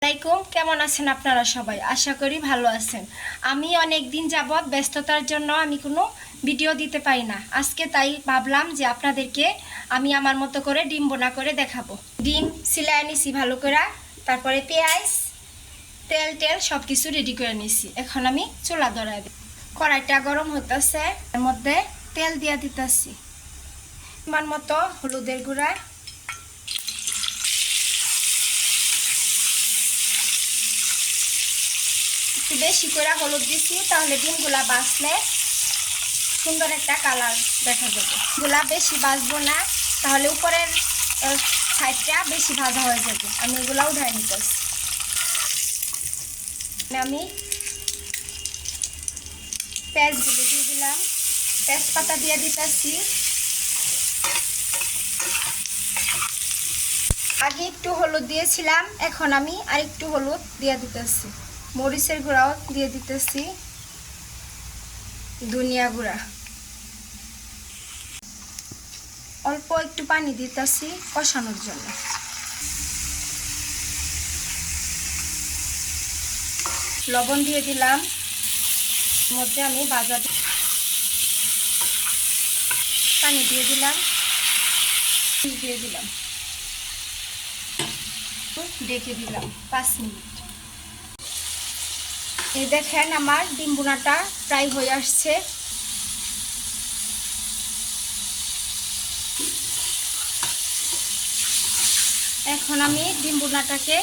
আসসালামাইকুম, কেমন আছেন আপনারা সবাই? আশা করি ভালো আছেন। আমি অনেক দিন যাবৎ ব্যস্ততার জন্য আমি কোনো ভিডিও দিতে পারি না। আজকে তাই ভাবলাম যে আপনাদেরকে আমি আমার মতো করে ডিম বোনা করে দেখাবো। ডিম সিলাই নিছি ভালো করে, তারপরে পেঁয়াজ তেল সব কিছু রেডি করে নিছি। এখন আমি চুলা ধরাই দিই। কড়াইটা গরম হতেছে, এর মধ্যে তেল দিয়া দিতেছি। আমার মতো হলুদের গুঁড়া, বেশি করে হলুদ দিছি, তাহলে ডিমগুলা বাছলে সুন্দর একটা কালার দেখা যাবে। গুলা বেশি বাছবো না, তাহলে উপরের সাইডটা বেশি ভাজা হয়ে যাবে। আমি এগুলা উঠাই নিতেছি। আমি পেঁয়াজগুলো দিয়ে দিলাম, তেজপাতা দিয়ে দিতেছি। আগে একটু হলুদ দিয়েছিলাম, এখন আমি আরেকটু হলুদ দিয়ে দিতেছি। মরিচের গুঁড়াও দিয়ে দিতেছি, ধনিয়া গুঁড়া, অল্প একটু পানি দিতেছি কষানোর জন্য। লবণ দিয়ে দিলাম, মধ্যে আমি ভাজা পানি দিয়ে দিলাম, ঢেকে দিলাম 5 মিনিট। এই দেখেন আমার ডিম বোনাটা প্রায় হয়ে আসছে। এখন আমি ডিম বোনাটাকে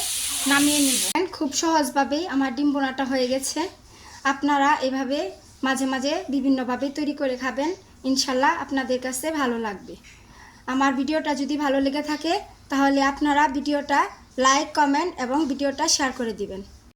নামিয়ে নিব। খুব সহজভাবেই আমার ডিম বোনাটা হয়ে গেছে। আপনারা এভাবে মাঝে মাঝে বিভিন্নভাবে তৈরি করে খাবেন, ইনশাল্লাহ আপনাদের কাছে ভালো লাগবে। আমার ভিডিওটা যদি ভালো লেগে থাকে তাহলে আপনারা ভিডিওটা লাইক, কমেন্ট এবং ভিডিওটা শেয়ার করে দিবেন।